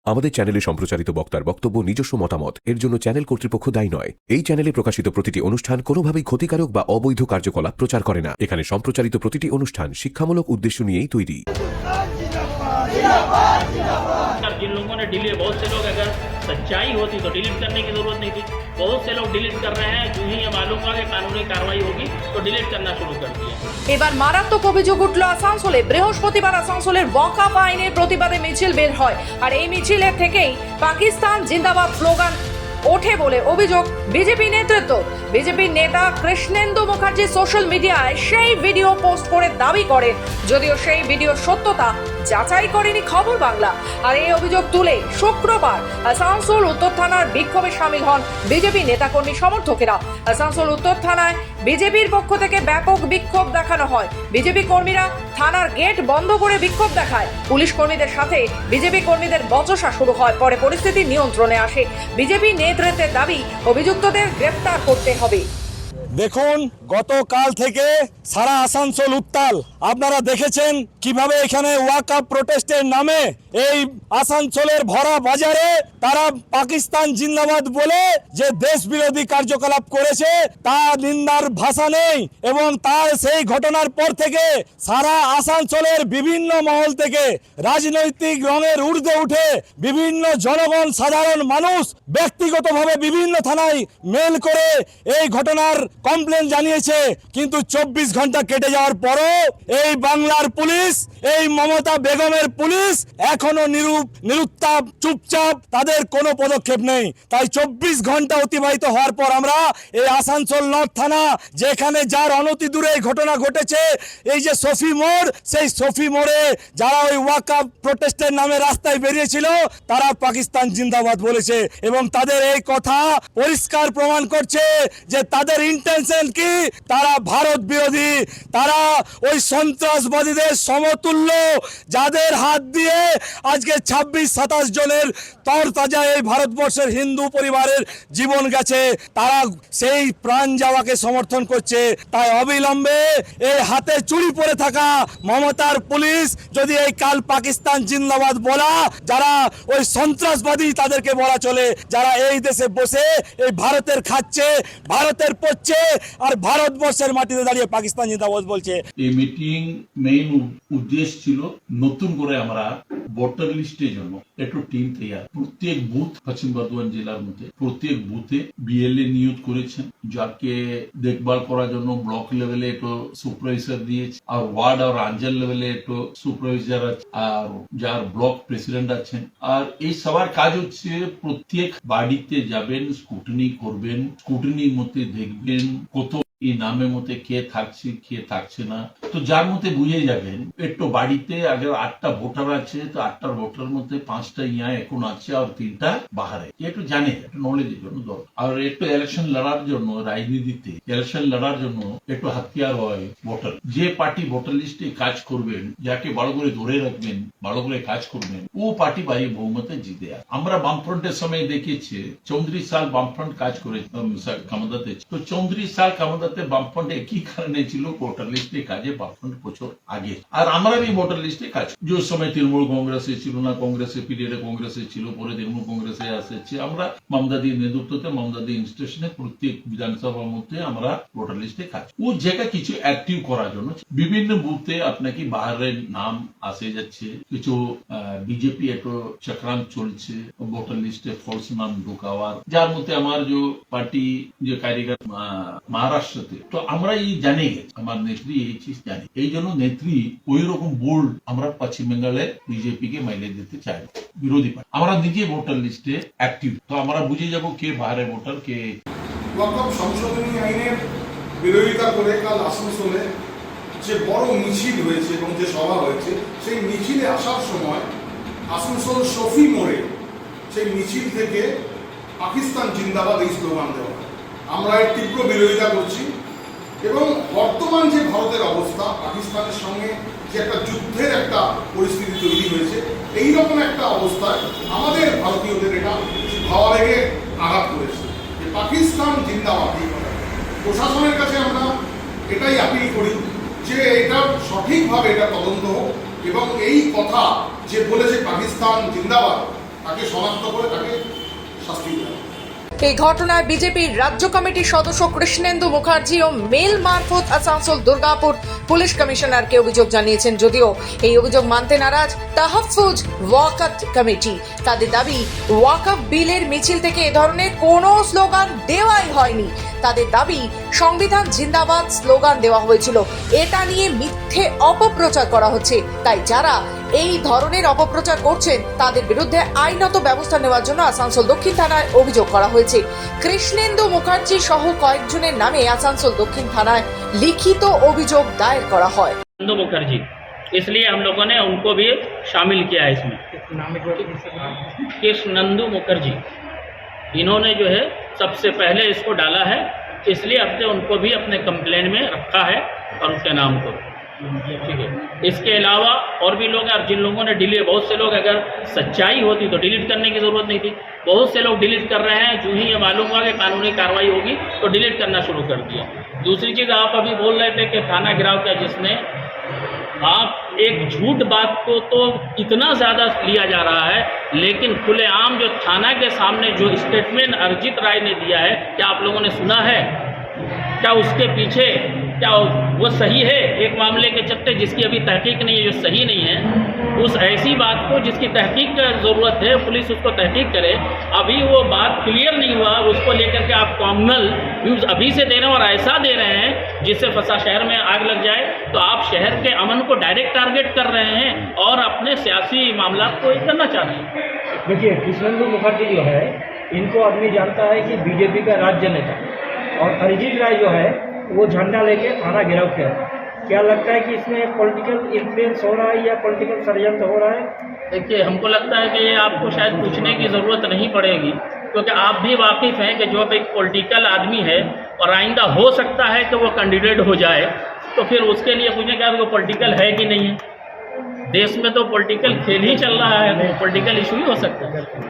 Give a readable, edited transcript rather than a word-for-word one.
আমাদের চ্যানেলে সম্প্রচারিত বক্তার বক্তব্য নিজস্ব মতামত, এর জন্য চ্যানেল কর্তৃপক্ষ দায়ী নয়। এই চ্যানেলে প্রকাশিত প্রতিটি অনুষ্ঠান কোনোভাবেই ক্ষতিকারক বা অবৈধ কার্যকলাপ প্রচার করে না। এখানে সম্প্রচারিত প্রতিটি অনুষ্ঠান শিক্ষামূলক উদ্দেশ্য নিয়েই তৈরি। जिन लोगों ने डिलीट, बहुत से लोग अगर सच्चाई होती तो डिलीट करने की जरूरत नहीं थी। बहुत से लोग डिलीट कर रहे हैं, जो ही ये मालूम हुआ कि कानूनी कार्रवाई होगी तो डिलीट करना शुरू कर दिया। এবার মারাত্মক অভিযোগ উঠল আসানসোলে। বৃহস্পতিবার আসানসোলের ওয়াকআপ আইনের প্রতিবাদে মিছিল বের হয়, আর এই মিছিলের থেকেই পাকিস্তান জিন্দাবাদ স্লোগান ওঠে বলে অভিযোগ বিজেপি নেতৃত্ব। বিজেপির নেতা কৃষ্ণেন্দু মুখার্জি সোশ্যাল মিডিয়ায় সেই ভিডিও পোস্ট করে দাবি করেন, যদিও সেই ভিডিওর সত্যতা যাচাই করেনি খবর বাংলা। আর এই অভিযোগ তুলে শুক্রবার আসানসোল উত্তর থানার বিক্ষোভে সামিল হন বিজেপি নেতাকর্মী সমর্থকেরা। আসানসোল উত্তর থানায় বিজেপির পক্ষ থেকে ব্যাপক বিক্ষোভ দেখানো হয়। বিজেপি কর্মীরা থানার গেট বন্ধ করে বিক্ষোভ দেখায়। পুলিশ কর্মীদের সাথে বিজেপি কর্মীদের বচসা শুরু হয়। পরে পরিস্থিতি নিয়ন্ত্রণে আসে। বিজেপি নেতৃত্বের দাবি, অভিযুক্তদের গ্রেফতার করতে হবে। দেখুন, গতকাল থেকে সারা আসানসোল উত্তাল। আপনারা দেখেছেন কিভাবে এখানে ওয়াকআপ প্রোটেস্টের নামে এই আসানসোলের ভরা বাজারে তারা পাকিস্তান জিন্দাবাদ বলে যে দেশ বিরোধী কার্যকলাপ করেছে তা নিন্দার ভাষা নেই। এবং তার সেই ঘটনার পর থেকে সারা আসানসোলের বিভিন্ন মহল থেকে রাজনৈতিক রঙের ঊর্ধ্বে উঠে বিভিন্ন জনগণ, সাধারণ মানুষ ব্যক্তিগতভাবে বিভিন্ন থানায় মেল করে এই ঘটনার কমপ্লেন জানিয়েছে। কিন্তু 24 ঘন্টা কেটে যাওয়ার পরও এই বাংলার পুলিশ, এই মমতা বেগমের পুলিশ এখনো নিরুত্তাপ, চুপচাপ, তাদের কোনো পদক্ষেপ নেই। তাই 24 ঘন্টা অতিবাহিত হওয়ার পর আমরা এই আসানসোল নর্থ থানা, যেখানে যার অনতি দূরে এই ঘটনা ঘটেছে, এই যে সফি মোড়, সেই সফি মোড়ে যারা ওই ওয়াকআপ প্রোটেস্টের নামে রাস্তায় বেরিয়েছিল তারা পাকিস্তান জিন্দাবাদ বলেছে। এবং তাদের এই কথা পরিষ্কার প্রমাণ করছে যে তাদের ইন্টেনশন কি, তারা ভারত বিরোধী, তারা ওই সন্ত্রাসবাদীদের সমতুল্য, যাদের হাত দিয়ে আজকে 26-27 জনের তরতাজা এই ভারতবর্ষের হিন্দু পরিবারের জীবন গেছে, তারা সেই প্রাণ যাওয়াকে সমর্থন করছে। তাই অবিলম্বে এই হাতে চুরি পরে থাকা মমতার পুলিশ যদি এই কাল পাকিস্তান জিন্দাবাদ বলা, যারা ওই সন্ত্রাসবাদী তাদেরকে বলা চলে, যারা এই দেশে বসে এই ভারতের খাচ্ছে, ভারতের পড়ছে, আর ভারতবর্ষের মাটিতে দাঁড়িয়ে পাকিস্তান জিন্দাবাদ বলছে। এই মিটিং মেইন উদ্দেশ্য ছিল নতুন করে আমরা ভোটার লিস্টের জন্য একটু টিম তৈরি। প্রত্যেক বুথ, পশ্চিম বর্ধমান জেলার মধ্যে প্রত্যেক বুথে বিএলএ নিয়োগ করেছেন, যাকে দেখভাল করার জন্য ব্লক লেভেলে একটু সুপারভাইজার দিয়েছে, আর ওয়ার্ড আর অঞ্চল লেভেলে একটু সুপারভাইজার আছে, আর যার ব্লক প্রেসিডেন্ট আছেন। আর এই সবার কাজ হচ্ছে প্রত্যেক বাড়িতে যাবেন, স্কুটিনি করবেন, স্কুটিনির মধ্যে দেখবেন কত এই নামের মধ্যে কে থাকছে কে থাকছে না। তো যার মধ্যে বুঝে যাবেন একটু বাড়িতে আগে 8টা ভোটার আছে, তো 8টার ভোটার মধ্যে 5টা ইয়া এখন আছে আর 3টা বাহারে, একটু জানে, একটু নলেজের জন্য দরকার। আর একটু ইলেকশন লড়ার জন্য, রাজনীতিতে ইলেকশন লড়ার জন্য একটু হাতিয়ার হয় ভোটার। যে পার্টি ভোটার লিস্টে কাজ করবেন, যাকে ভালো করে ধরে রাখবেন, ভালো করে কাজ করবেন, ও পার্টি ভাই বহুমতে জিতে। আমরা বামফ্রন্টের সময় দেখেছি 34 সাল বামফ্রন্ট কাজ করে ক্ষমতাতে। তো 34 সাল ক্ষমতা বামফ্রন্ট একই কারণে ছিল, ভোটার লিস্টে কাজে বামফ্রন্ট বছর আগে। আর আমরা भी ভোটার লিস্টে কাজ, যে সময় তৃণমূল কংগ্রেসে ছিল না, কংগ্রেসের পিরিয়ডে কংগ্রেসে ছিল, পরে তৃণমূল কংগ্রেসে আসছে। আমরা মমতাদির নেতৃত্বে, মমতাদি ইনস্টিটিউশনে প্রত্যেক বিধানসভার মধ্যে আমরা ভোটার লিস্টে কাজ। ও জায়গা কিছু অ্যাক্টিভ করার জন্য বিভিন্ন বুথে আপনাকে বাহারের নাম আসে যাচ্ছে, কিছু বিজেপি একটু চক্রান্ত চলছে ভোটার লিস্টে ফলস নাম ঢুকাওয়ার, যার মধ্যে আমার যে পার্টি যে কারিগর মহারাষ্ট্র, তো আমরা এই জানে গেছি, আমার নেত্রী এই চিজ জানে। এই জন্য নেত্রী ওই রকম বোল্ড আমরা পশ্চিম বেঙ্গলের বিজেপি কে মাইলেজ দিতে চাই, বিরোধী পার্টি। আমরা নিজে ভোটার লিস্টে অ্যাক্টিভ, তো আমরা বুঝে যাব কে বাহারে ভোটার, কে। ওয়াকআপ সংশোধনী আইনের বিরোধিতা করে কাল আসানসোলে যে বড় মিছিল হয়েছে এবং যে সভা হয়েছে, সেই মিছিলে আসার সময় আসানসোল সফি মোড়ে সেই মিছিল থেকে পাকিস্তান জিন্দাবাদ এই স্লোগান দেওয়া হয়। আমরা এর তীব্র বিরোধিতা করছি এবং বর্তমান যে ভারতের অবস্থা, পাকিস্তানের সঙ্গে যে একটা যুদ্ধের একটা পরিস্থিতি তৈরি হয়েছে, এইরকম একটা অবস্থায় আমাদের ভারতীয়দের এটা ভাবাবেগে আঘাত করেছে যে পাকিস্তান জিন্দাবাদ। এই কথা প্রশাসনের কাছে আমরা এটাই আপিল করি যে এটা সঠিকভাবে এটা তদন্ত হোক এবং এই কথা যে বলেছে পাকিস্তান জিন্দাবাদ, তাকে শনাক্ত করে তাকে শাস্তি দেওয়া। এই ঘটনায় বিজেপির রাজ্য কমিটির সদস্য কৃষ্ণেন্দু মুখার্জি ও মেল মারফত আসানসোল দুর্গাপুর পুলিশ কমিশনারকে অভিযোগ জানিয়েছেন। যদিও এই অভিযোগ মানতে নারাজ তাহফুজ ওয়াকাফ কমিটি। তাদের দাবি ওয়াকাফ বিলের মিছিল থেকে এ ধরনের কোনো স্লোগান দেওয়াই হয়নি। তাদের দাবি সংবিধান জিন্দাবাদ স্লোগান দেওয়া হয়েছিল। এটা নিয়ে মিথ্যে অপপ্রচার করা হচ্ছে। তাই যারা এই ধরনের অপপ্রচার করছেন তাদের বিরুদ্ধে আইনত ব্যবস্থা নেওয়ার জন্য আসানসোল দক্ষিণ থানায় অভিযোগ করা হয়েছে। কৃষ্ণেন্দু মুখার্জি সহ কয়েকজনের নামে আসানসোল দক্ষিণ থানায় লিখিত অভিযোগ দায়ের করা হয়। नंदू मुखर्जी, इसलिए हम लोगों ने उनको भी शामिल किया है इसमें। कृष्णेंदु मुखर्जी, इन्होंने जो है सबसे पहले इसको डाला है, इसलिए हमने उनको भी अपने कंप्लेन में रखा है और उसके नाम को। ठीक है, इसके अलावा और भी लोग हैं, और जिन लोगों ने डिलीट, बहुत से लोग, अगर सच्चाई होती तो डिलीट करने की ज़रूरत नहीं थी। बहुत से लोग डिलीट कर रहे हैं, जो ही ये मालूम हुआ कि कानूनी कार्रवाई होगी तो डिलीट करना शुरू कर दिया। दूसरी चीज़, आप अभी बोल रहे थे कि थाना गिराव किया, जिसने आप एक झूठ बात को तो इतना ज़्यादा लिया जा रहा है, लेकिन खुलेआम जो थाना के सामने जो स्टेटमेंट अरिजीत राय ने दिया है, क्या आप लोगों ने सुना है? क्या उसके पीछे क्या वो सही है? एक मामले के चलते जिसकी अभी तहकीक नहीं है, जो सही नहीं है, उस ऐसी बात को जिसकी तहकीक का ज़रूरत है, पुलिस उसको तहकीक करे। अभी वो बात क्लियर नहीं हुआ, उसको लेकर के आप कॉमनल न्यूज़ अभी से दे रहे हैं और ऐसा दे रहे हैं जिससे फंसा शहर में आग लग जाए। तो आप शहर के अमन को डायरेक्ट टारगेट कर रहे हैं और अपने सियासी मामला को ये करना चाह रहे हैं। देखिए, कृष्णेंदु मुखर्जी जो है, इनको आदमी जानता है कि बीजेपी का राज्य नेता, और अरिजीत राय जो है वो झंडा लेके थाना गिराव किया। क्या लगता है कि इसमें पॉलिटिकल इन्फ्लुएंस हो रहा है या पॉलिटिकल षड्यंत्र हो रहा है? देखिए, हमको लगता है कि ये आपको शायद पूछने की ज़रूरत नहीं पड़ेगी, क्योंकि आप भी वाकिफ़ हैं कि जो एक पॉलिटिकल आदमी है और आइंदा हो सकता है कि वो कैंडिडेट हो जाए, तो फिर उसके लिए पूछने का वो पॉलिटिकल है कि नहीं है। देश में तो पॉलिटिकल खेल ही चल रहा है, पॉलिटिकल इशू ही हो सकता है।